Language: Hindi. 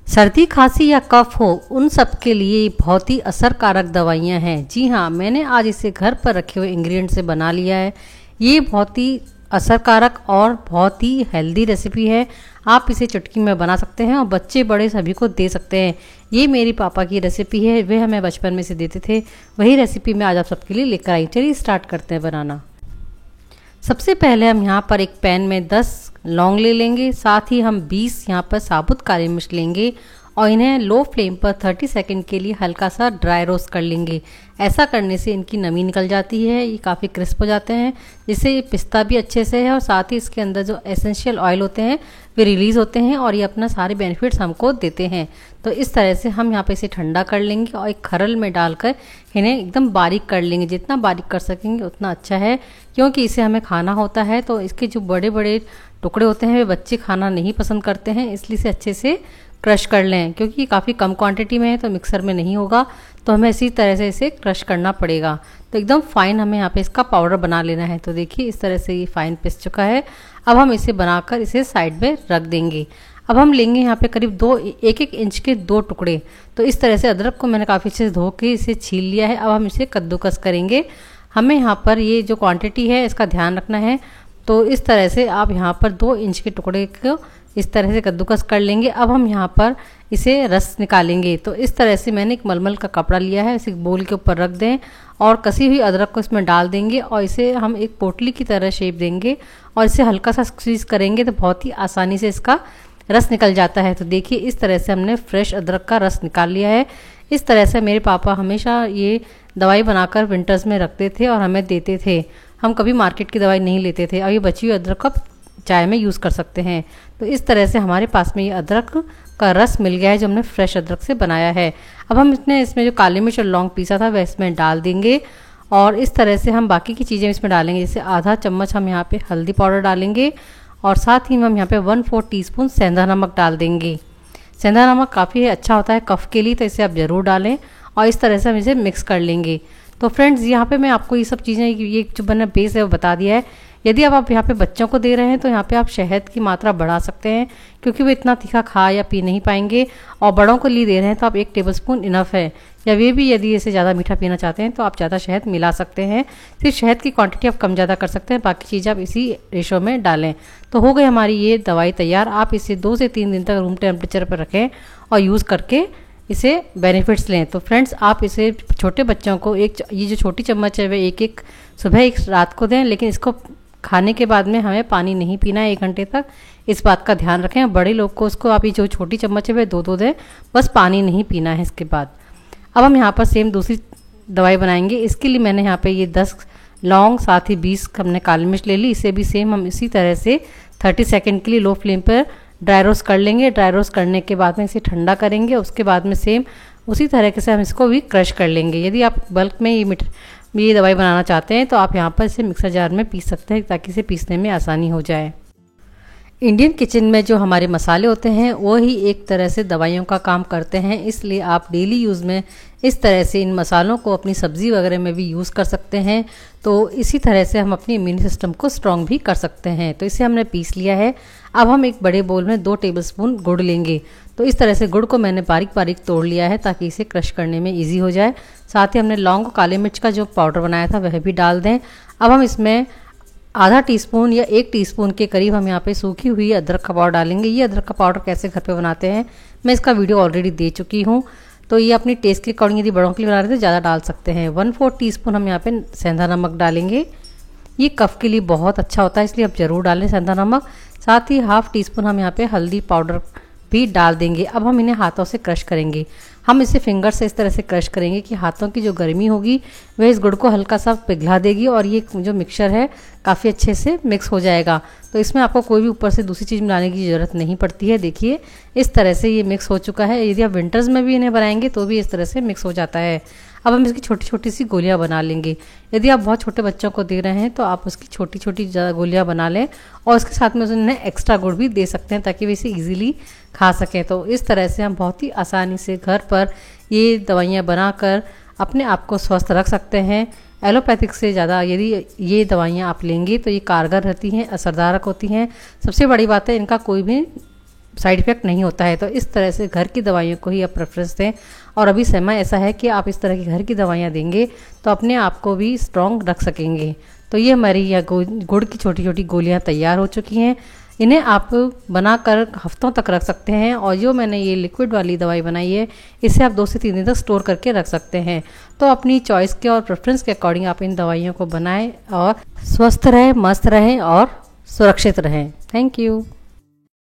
सर्दी खांसी या कफ हो उन सब के लिए बहुत ही असरकारक दवाइयाँ हैं। जी हाँ, मैंने आज इसे घर पर रखे हुए इंग्रेडिएंट से बना लिया है। ये बहुत ही असरकारक और बहुत ही हेल्दी रेसिपी है। आप इसे चुटकी में बना सकते हैं और बच्चे बड़े सभी को दे सकते हैं। ये मेरी पापा की रेसिपी है, वे हमें बचपन में से देते थे। वही रेसिपी मैं आज आप सबके लिए लेकर आई। चलिए स्टार्ट करते हैं बनाना। सबसे पहले हम यहाँ पर एक पैन में 10 लौंग ले लेंगे, साथ ही हम 20 यहाँ पर साबुत काली मिर्च लेंगे और इन्हें लो फ्लेम पर 30 सेकंड के लिए हल्का सा ड्राई रोस्ट कर लेंगे। ऐसा करने से इनकी नमी निकल जाती है, ये काफ़ी क्रिस्प हो जाते हैं, जिससे ये पिस्ता भी अच्छे से है और साथ ही इसके अंदर जो एसेंशियल ऑयल होते हैं वे रिलीज़ होते हैं और ये अपना सारे बेनिफिट्स हमको देते हैं। तो इस तरह से हम यहाँ पे इसे ठंडा कर लेंगे और एक खरल में डालकर इन्हें एकदम बारीक कर लेंगे। जितना बारीक कर सकेंगे उतना अच्छा है, क्योंकि इसे हमें खाना होता है। तो इसके जो बड़े बड़े टुकड़े होते हैं वे बच्चे खाना नहीं पसंद करते हैं, इसलिए इसे अच्छे से क्रश कर लें। क्योंकि काफ़ी कम क्वांटिटी में है तो मिक्सर में नहीं होगा, तो हमें इसी तरह से इसे क्रश करना पड़ेगा। तो एकदम फाइन हमें यहाँ पे इसका पाउडर बना लेना है। तो देखिए इस तरह से ये फाइन पिस चुका है। अब हम इसे बनाकर इसे साइड में रख देंगे। अब हम लेंगे यहाँ पे करीब 1-1 इंच के 2 टुकड़े। तो इस तरह से अदरक को मैंने काफ़ी अच्छे से धो के इसे छील लिया है। अब हम इसे कद्दूकस करेंगे। हमें यहाँ पर ये जो क्वांटिटी है इसका ध्यान रखना है। तो इस तरह से आप यहाँ पर 2 इंच के टुकड़े को इस तरह से कद्दूकस कर लेंगे। अब हम यहाँ पर इसे रस निकालेंगे। तो इस तरह से मैंने एक मलमल का कपड़ा लिया है, इसे बोल के ऊपर रख दें और कसी हुई अदरक को इसमें डाल देंगे और इसे हम एक पोटली की तरह शेप देंगे और इसे हल्का सा स्क्वीज करेंगे तो बहुत ही आसानी से इसका रस निकल जाता है। तो देखिए इस तरह से हमने फ्रेश अदरक का रस निकाल लिया है। इस तरह से मेरे पापा हमेशा ये दवाई बनाकर विंटर्स में रखते थे और हमें देते थे। हम कभी मार्केट की दवाई नहीं लेते थे। अब ये बची हुई अदरक का चाय में यूज़ कर सकते हैं। तो इस तरह से हमारे पास में ये अदरक का रस मिल गया है जो हमने फ्रेश अदरक से बनाया है। अब हम इसमें जो काली मिर्च और लौंग पीसा था वह इसमें डाल देंगे और इस तरह से हम बाकी की चीज़ें इसमें डालेंगे। जैसे आधा चम्मच हम यहाँ पे हल्दी पाउडर डालेंगे और साथ ही हम यहाँ पे 1/4 टीस्पून सेंधा नमक डाल देंगे। सेंधा नमक काफ़ी अच्छा होता है कफ के लिए, तो इसे आप ज़रूर डालें और इस तरह से हम इसे मिक्स कर लेंगे। तो फ्रेंड्स यहाँ पे मैं आपको ये सब चीज़ें, ये जो बना बेस है वो बता दिया है। यदि आप यहाँ पे बच्चों को दे रहे हैं तो यहाँ पे आप शहद की मात्रा बढ़ा सकते हैं, क्योंकि वो इतना तीखा खा या पी नहीं पाएंगे। और बड़ों को लिए दे रहे हैं तो आप 1 टेबलस्पून इनफ है। या वे भी यदि इसे ज़्यादा मीठा पीना चाहते हैं तो आप ज़्यादा शहद मिला सकते हैं। सिर्फ शहद की क्वांटिटी आप कम ज़्यादा कर सकते हैं, बाकी चीज़ आप इसी रेशो में डालें। तो हो गई हमारी ये दवाई तैयार। आप इसे 2 से 3 दिन तक रूम टेम्परेचर पर रखें और यूज़ करके इसे बेनिफिट्स लें। तो फ्रेंड्स आप इसे छोटे बच्चों को ये जो छोटी चम्मच है वह एक सुबह एक रात को दें, लेकिन इसको खाने के बाद में हमें पानी नहीं पीना है 1 घंटे तक। इस बात का ध्यान रखें। बड़े लोग को उसको आप ये जो छोटी चम्मच है वह 2-2 दें, बस पानी नहीं पीना है इसके बाद। अब हम यहाँ पर सेम दूसरी दवाई बनाएंगे। इसके लिए मैंने यहाँ पे ये 10 लौंग साथ ही 20 हमने काली मिर्च ले ली। इसे भी सेम हम इसी तरह से 30 सेकेंड के लिए लो फ्लेम पर ड्राई रोस्ट कर लेंगे। ड्राई रोस्ट करने के बाद में इसे ठंडा करेंगे। उसके बाद में सेम उसी तरीके से हम इसको भी क्रश कर लेंगे। यदि आप बल्क में ये दवाई बनाना चाहते हैं तो आप यहाँ पर इसे मिक्सर जार में पीस सकते हैं, ताकि इसे पीसने में आसानी हो जाए। इंडियन किचन में जो हमारे मसाले होते हैं वो ही एक तरह से दवाइयों का काम करते हैं, इसलिए आप डेली यूज़ में इस तरह से इन मसालों को अपनी सब्ज़ी वगैरह में भी यूज़ कर सकते हैं। तो इसी तरह से हम अपनी इम्यून सिस्टम को स्ट्रॉन्ग भी कर सकते हैं। तो इसे हमने पीस लिया है। अब हम एक बड़े बोल में 2 टेबलस्पून गुड़ लेंगे। तो इस तरह से गुड़ को मैंने बारीक बारीक तोड़ लिया है ताकि इसे क्रश करने में ईजी हो जाए। साथ ही हमने लौंग और काले मिर्च का जो पाउडर बनाया था वह भी डाल दें। अब हम इसमें आधा टीस्पून या 1 टीस्पून के करीब हम यहाँ पे सूखी हुई अदरक का पाउडर डालेंगे। ये अदरक का पाउडर कैसे घर पे बनाते हैं मैं इसका वीडियो ऑलरेडी दे चुकी हूँ। तो ये अपनी टेस्ट के अकॉर्डिंग यदि बड़ों के लिए बना रहे तो ज़्यादा डाल सकते हैं। 1/4 टीस्पून हम यहाँ पे सेंधा नमक डालेंगे। ये कफ के लिए बहुत अच्छा होता है, इसलिए आप ज़रूर डालें सेंधा नमक। साथ ही 1/2 टीस्पून हम यहाँ पे हल्दी पाउडर भी डाल देंगे। अब हम इन्हें हाथों से क्रश करेंगे। हम इसे फिंगर से इस तरह से क्रश करेंगे कि हाथों की जो गर्मी होगी वह इस गुड़ को हल्का सा पिघला देगी और ये जो मिक्सचर है काफ़ी अच्छे से मिक्स हो जाएगा। तो इसमें आपको कोई भी ऊपर से दूसरी चीज़ मिलाने की ज़रूरत नहीं पड़ती है। देखिए इस तरह से ये मिक्स हो चुका है। यदि आप विंटर्स में भी इन्हें बनाएंगे तो भी इस तरह से मिक्स हो जाता है। अब हम इसकी छोटी छोटी सी गोलियां बना लेंगे। यदि आप बहुत छोटे बच्चों को दे रहे हैं तो आप उसकी छोटी छोटी गोलियां बना लें और उसके साथ में उन्हें एक्स्ट्रा गुड़ भी दे सकते हैं ताकि वे इसे ईजिली खा सकें। तो इस तरह से हम बहुत ही आसानी से घर पर ये दवाइयाँ बनाकर अपने आप को स्वस्थ रख सकते हैं। एलोपैथिक से ज़्यादा यदि ये दवाइयाँ आप लेंगे तो ये कारगर रहती हैं, असरदारक होती हैं। सबसे बड़ी बात है इनका कोई भी साइड इफेक्ट नहीं होता है। तो इस तरह से घर की दवाइयों को ही आप प्रेफरेंस दें। और अभी समय ऐसा है कि आप इस तरह की घर की दवाइयाँ देंगे तो अपने आप को भी स्ट्रॉन्ग रख सकेंगे। तो ये हमारी यह गुड़ की छोटी छोटी गोलियाँ तैयार हो चुकी हैं। इन्हें आप बनाकर हफ्तों तक रख सकते हैं। और जो मैंने ये लिक्विड वाली दवाई बनाई है, इसे आप 2 से 3 दिन तक स्टोर करके रख सकते हैं। तो अपनी चॉइस के और प्रेफरेंस के अकॉर्डिंग आप इन दवाइयों को बनाएं और स्वस्थ रहें, मस्त रहें और सुरक्षित रहें। Thank you.